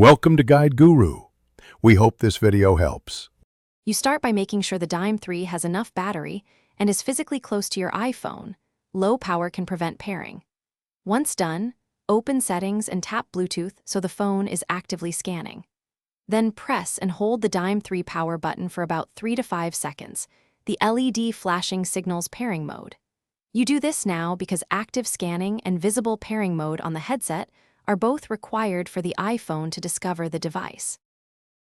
Welcome to Guide Guru. We hope this video helps. You start by making sure the Dime 3 has enough battery and is physically close to your iPhone. Low power can prevent pairing. Once done, open Settings and tap Bluetooth so the phone is actively scanning. Then press and hold the Dime 3 power button for about 3 to 5 seconds. The LED flashing signals pairing mode. You do this now because active scanning and visible pairing mode on the headset are both required for the iPhone to discover the device.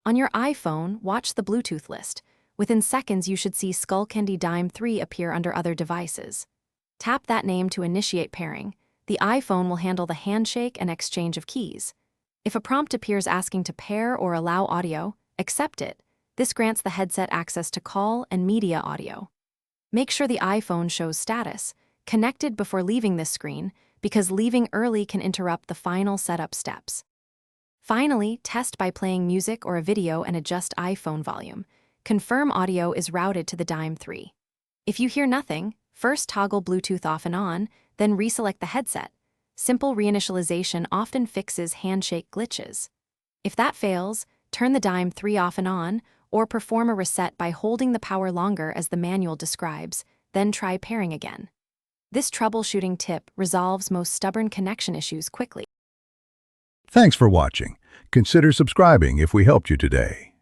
On your iPhone, watch the Bluetooth list. Within seconds, you should see Skullcandy Dime 3 appear under other devices. Tap that name to initiate pairing. The iPhone will handle the handshake and exchange of keys. If a prompt appears asking to pair or allow audio, accept it. This grants the headset access to call and media audio. Make sure the iPhone shows status, connected before leaving this screen, because leaving early can interrupt the final setup steps. Finally, test by playing music or a video and adjust iPhone volume. Confirm audio is routed to the Dime 3. If you hear nothing, first toggle Bluetooth off and on, then reselect the headset. Simple reinitialization often fixes handshake glitches. If that fails, turn the Dime 3 off and on, or perform a reset by holding the power longer as the manual describes, then try pairing again. This troubleshooting tip resolves most stubborn connection issues quickly. Thanks for watching. Consider subscribing if we helped you today.